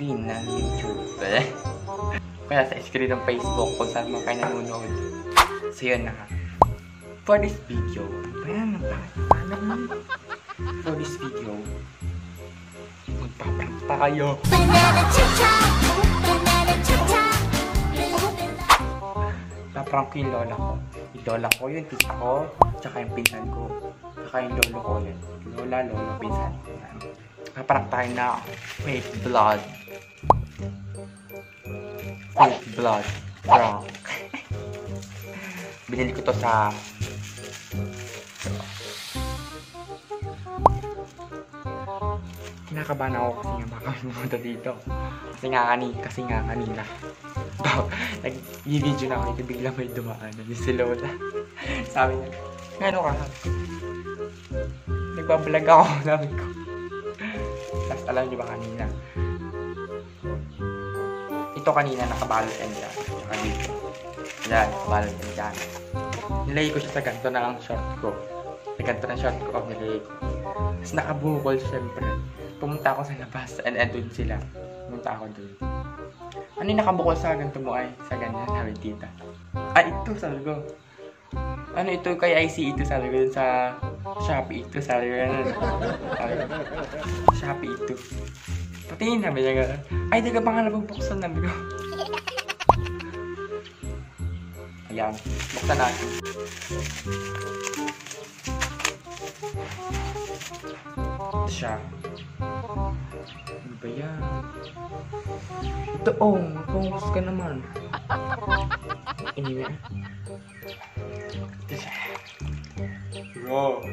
screen ng YouTube. Kaya sa screen ng Facebook kung saan mo kayo nanonood. So yun na. For this video, for this video, magpaprank tayo. Paprank ko yung lola ko. Yung lola ko, yung tita ko, tsaka yung pinsan ko. Tsaka yung lolo ko yun. Lola, pinsan. Paprank tayo na fake blood. Fake blood prank. Binili ko to sa kinakabahan ako kasi nga baka pumunta dito. Kasi nga kanina. Nag-video na ako ito, biglang may dumaan. Yung si Lola. Sabi niya, ngano ka? Nagbablog ako, sabi ko. Tapos alam niyo ba kanina? Ito kanina nakabalot yan dyan. Saka dito. Yan, nakabalot yan dyan. Nilagay ko siya sa ganito na ang short ko. Sa ganito na short ko, nilagay ko. Tapos nakabukol syempre. Pumunta ako sa labas and doon sila. Pumunta ako doon. Ano yung nakabukol sa ganito mo ay? Sa ganyan, sabi tita. Ah, ito, sabi ko. Ano ito kay IC ito, sabi ko dun sa Shopee ito, sabi ko yan. Sabi ko, Shopee ito. Patingin namin niya gano'n. Ay, di ka pa nga nabubuksan namin ko. Ayan, buksan natin. Ito siya. Ano ba yan? Ito, mag-focus ka naman. Anyway. Ito siya. Bro.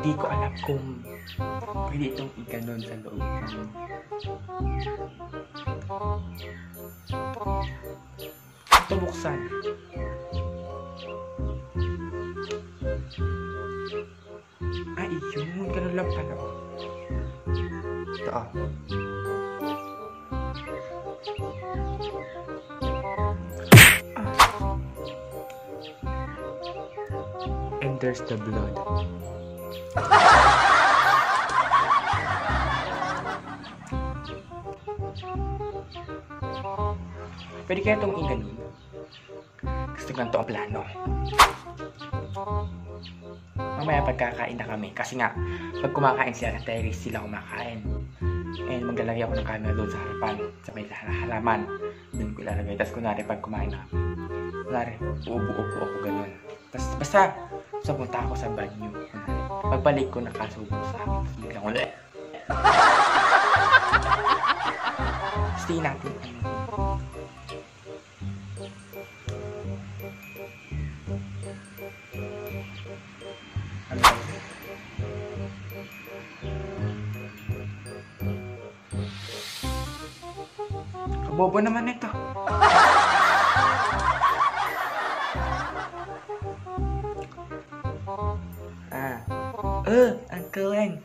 Hindi ko alam kung pwede itong iganon sa loob. Ito buksan. Ay, yun. Ganun lang pala. Ito And there's the blood. Pwede kaya itong iganin? Gusto ganito ang plano. Mamaya pagkakain na kami. Kasi nga, pag kumakain sila sa terrace, sila kumakain. And maglalagay ako ng camera doon sa harapan. Sa may halaman. Doon ko ilalagay. Tapos kunwari pag kumain na. Kunwari, uupo ako ganun. Tapos basta, punta ako sa banyo. Pagbalik ko nakasubo sa akin. Biglang ulit. Stay natin. Kabobo naman ito. Ang kawin.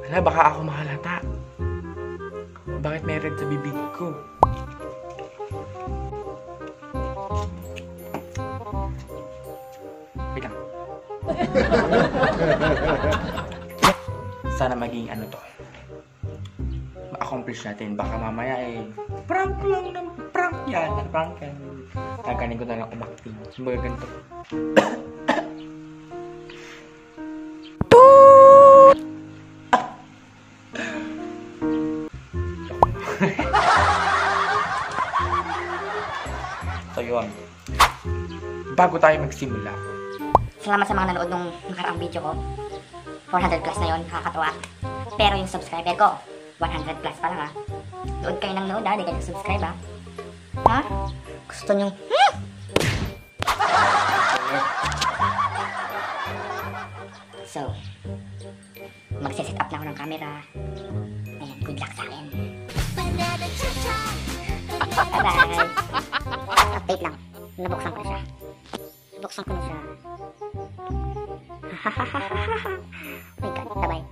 Hala, baka ako mahalata. Bakit may red sa bibig ko? Wait lang. Sana maging ano to. Ma-accomplish natin. Baka mamaya prank lang ng prank yan. Prank yan. Kaganin ko na lang umakting. Simbaga ganito. So yun. Bago tayo magsimula. Salamat sa mga nanood nung nakaraang video ko. 400 plus na yun. Nakakatawa. Pero yung subscriber ko, 100 plus pa lang ha. Nood kayo ng nood ha. Di kayo subscribe ha. Ha? Gusto nyong... So, magsiset up na ako ng camera. Ayan, good luck sa akin. Bye-bye. Update lang. Nabuksan ko na siya. Nabuksan ko na siya. Oh my God, bye-bye.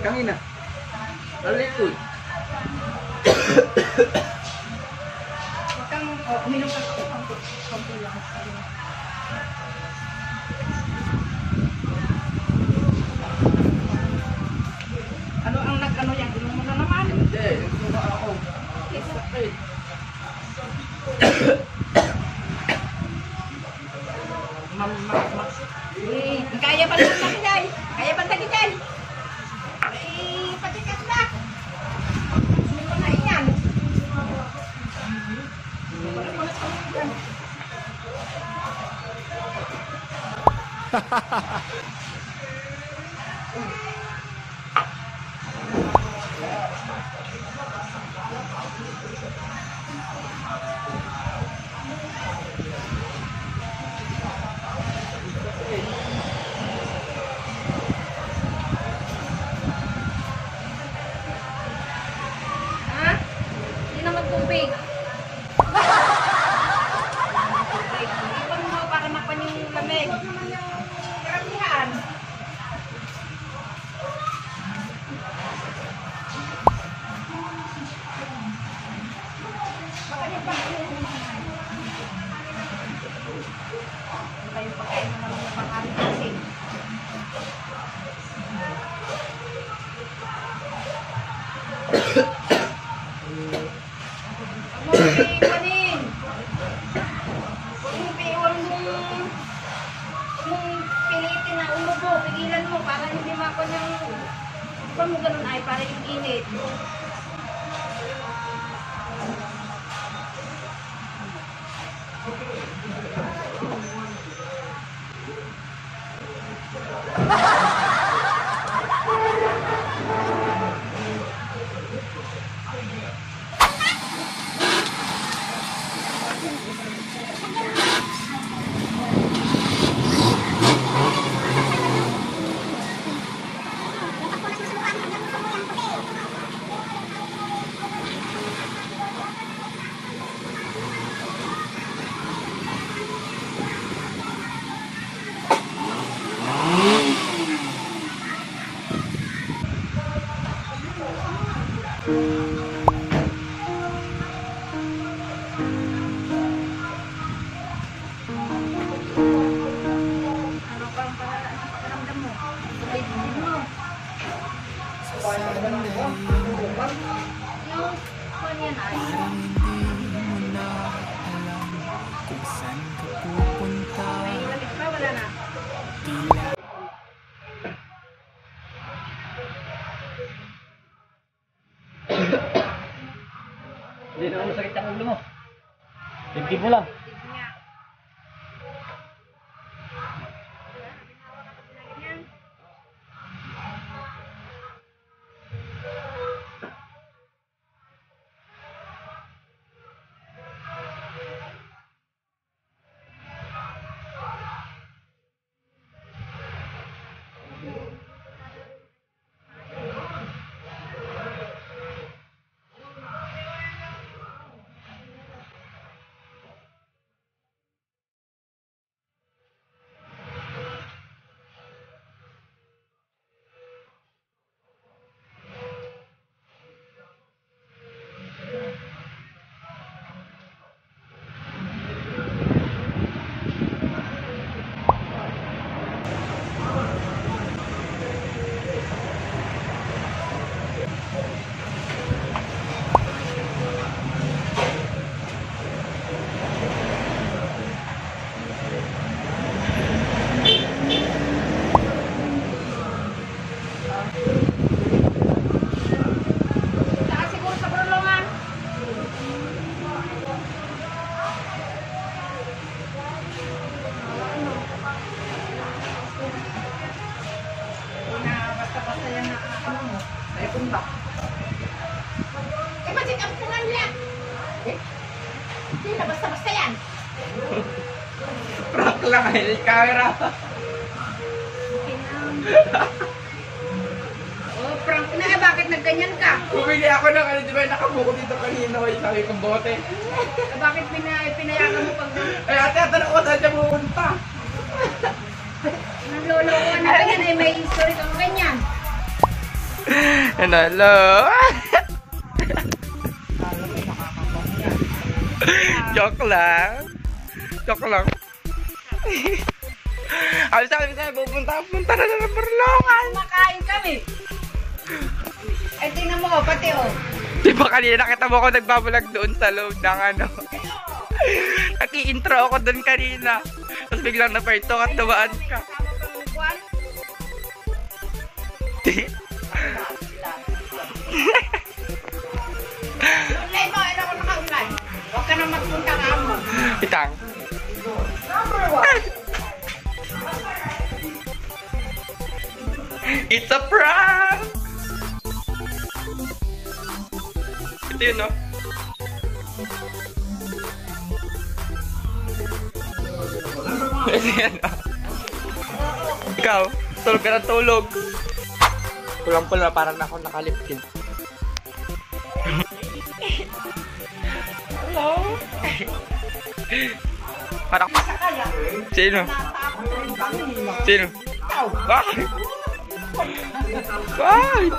kangina. Alikod. Huwag kang, uminom ka ako. Kampo lang. Ano ang nag-ano yan? Inom mo na naman. Hindi, nagsuka ako. Sakit. Kaya ba naman laki dyan? Kaya ba laki dyan? Patikas na. Sino mo na iyan? Ha? Hindi naman tubig. Iwan mo para mapan yung lamig. Karamihan. Kayo pagkain naman ng pangalan kasi. Huwag mo iiwanin. Huwag mo iiwan mong pilitin na umubo. Pigilan mo para hindi makon yung... Huwag mo ganun ay para yung init. Ano bang pakiramdam mo? Dibdib mo. Yung kanyan ay. May lamig pa, wala na. Hindi naman masakit ang ulo mo. Dibdib mo lang. Dibdib niya. Ganyan. Saka siguro sa Brulongan. Na basta-basta yan na ano mo. Ay punta. Eh, ba't ikampungan lang? Eh? Hindi na basta-basta yan. Prank lang ay camera. Oh, prank na eh. Bakit nagganyan ka? Bumili ako ng ano, di ba nakabuko dito kanina o sabi kong bote. Bakit pinayagan mo pag Ay ate, tanong ko saan siya pupunta. nanloloko na ganyan? Eh, may history kang ganyan. Hello. Joke lang. Joke lang. Ay, sabi pupunta na ng Barlongan. Makain kami. Ay, tingnan mo, pati Di ba kanina nakita mo ako nagbabalag doon sa loob ng ano? Naki-intro ako doon kanina. Tapos biglang naparito at dumaan ka. Ulay mo, ilan ko nakaulay. Huwag ka na magpunta ka mo. Itang. Number 1. It's a prank! Ito yun, no? Ito yan, no? Ikaw, tulog ka ng tulog. Kulang pala, parang ako nakalipkin. Hello? Parang... Sino? Sino? Bakit? Bakit?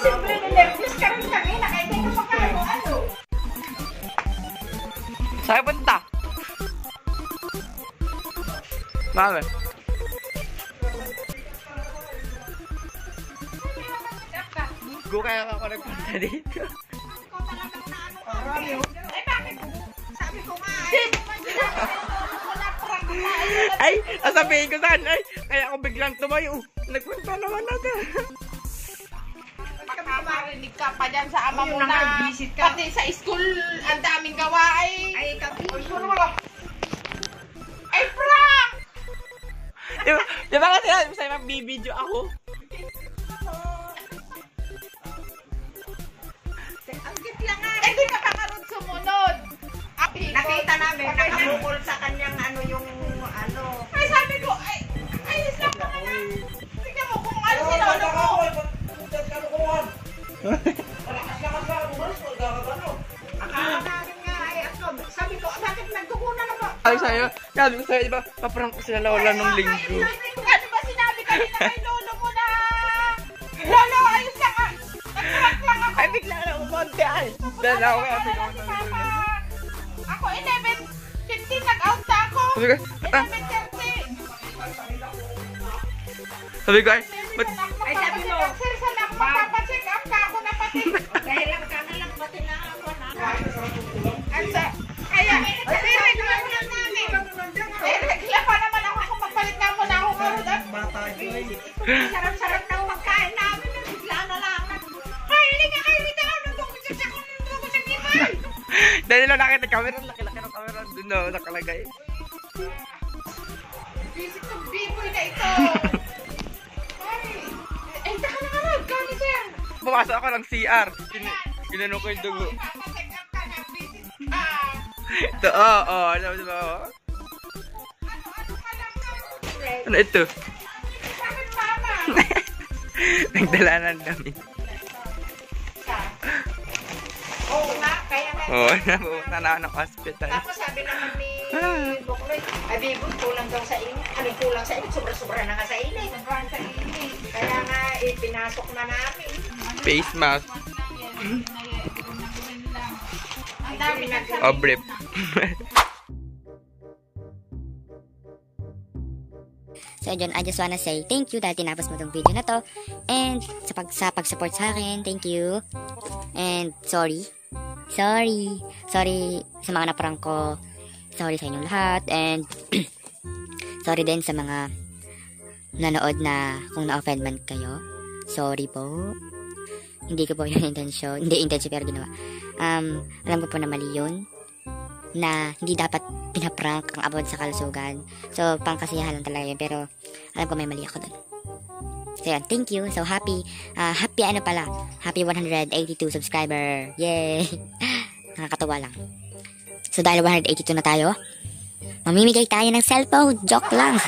Siyempre, nilervous ka rin kami. Nakaintay ka pa ka. Ano? Saan punta? Bakit? Go kaya ako nagpunta dito. Ay, bakit? Sabi ko nga. Ay, sasabihin ko saan. Ay, kaya ako biglang tumayo. Nagpunta naman ako. Marinig ka pa dyan sa ama mo na pati sa school ang daming gawa ay prank! Di ba kasi sa'yo magbibideo ako? Ang git lang nga. Eh, di makakarod sumunod. Nakita namin, nakabukol sa kanyang ano yung ano. Ay, sabi ko, ayos lang pa na. Tignan mo kung ano sinolo ko. Akala namin nga ay ako. Sabi ko, bakit nagtukuna na ba? Ay, sa'yo, sabi ko sa'yo, di ba, paprank ko sila Lola nung linggo. Ano ba sinabi kanina kay lolo mo na? Lolo, ayos lang ah. Nagprank lang ako. Ay, bigla na umonte ay. Dahil ako kaya Wala si Papa. Ako 11:15 nag-out na ako. Sabi ko, 11:30. sabi ko, ay, ba't, Ay, sabi mo, sir, saan ako magpapacheck up ka ako na pati. Dahil lang ka na lang pati na ako na. Kaya, regla mo lang namin. Regla pa naman ako kung magpalit na mo na ako ngayon. Sarap-sarap ng pagkain namin. Bigla na lang. Ay, hindi ka kayo dito. Nagkukusasya ko sa gibay. dahil lang nakita camera, laki-laki ng camera doon na nakalagay. Visit ng biboy na ito. Ay, taka na nga. Gani, sir. Pumasok ako ng CR. Ginano ko yung dugo. Papacheck up ka ng visit. Ito, oo, alam mo ba? Ano ito? Bakit, mama? Nagdala ng damit. Oo nga, kaya nga. Oo, napupunta na ako ng hospital. Tapos sabi naman ni Bukloy, ay Biboy, kulang daw sa init. Ano kulang sa init? Sobra-sobra na nga sa init. Sobrang sa init. Kaya nga, pinasok na namin. Face mask. Ang dami nagsabi. O brief. So yun, I just wanna say thank you dahil tinapos mo tong video na to. And sa pag-support sa akin, thank you. And sorry sa mga naprank ko. Sorry sa inyong lahat. And sorry din sa mga nanood na kung na-offend man kayo. Sorry po. Hindi ko po yung intention. Hindi intention pero ginawa. Alam ko po na mali yun. Na hindi dapat pinaprank ang abot sa kalusugan. So, pangkasiyahan lang talaga yun. Pero, alam ko may mali ako dun. So, yan. Thank you. So, happy Happy 182 subscriber. Yay! Nakakatawa lang. So, dahil 182 na tayo, mamimigay tayo ng cellphone. Joke lang.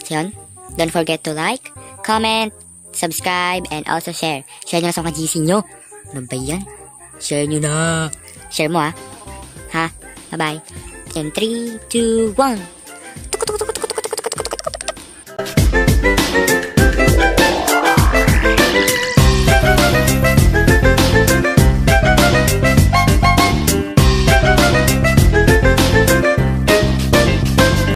So, yun. Don't forget to like, comment, subscribe, and also share. Share nyo na sa mga GC nyo. Ano ba yan? Share nyo na. Share mo ha. Bye-bye. In 3, 2, 1.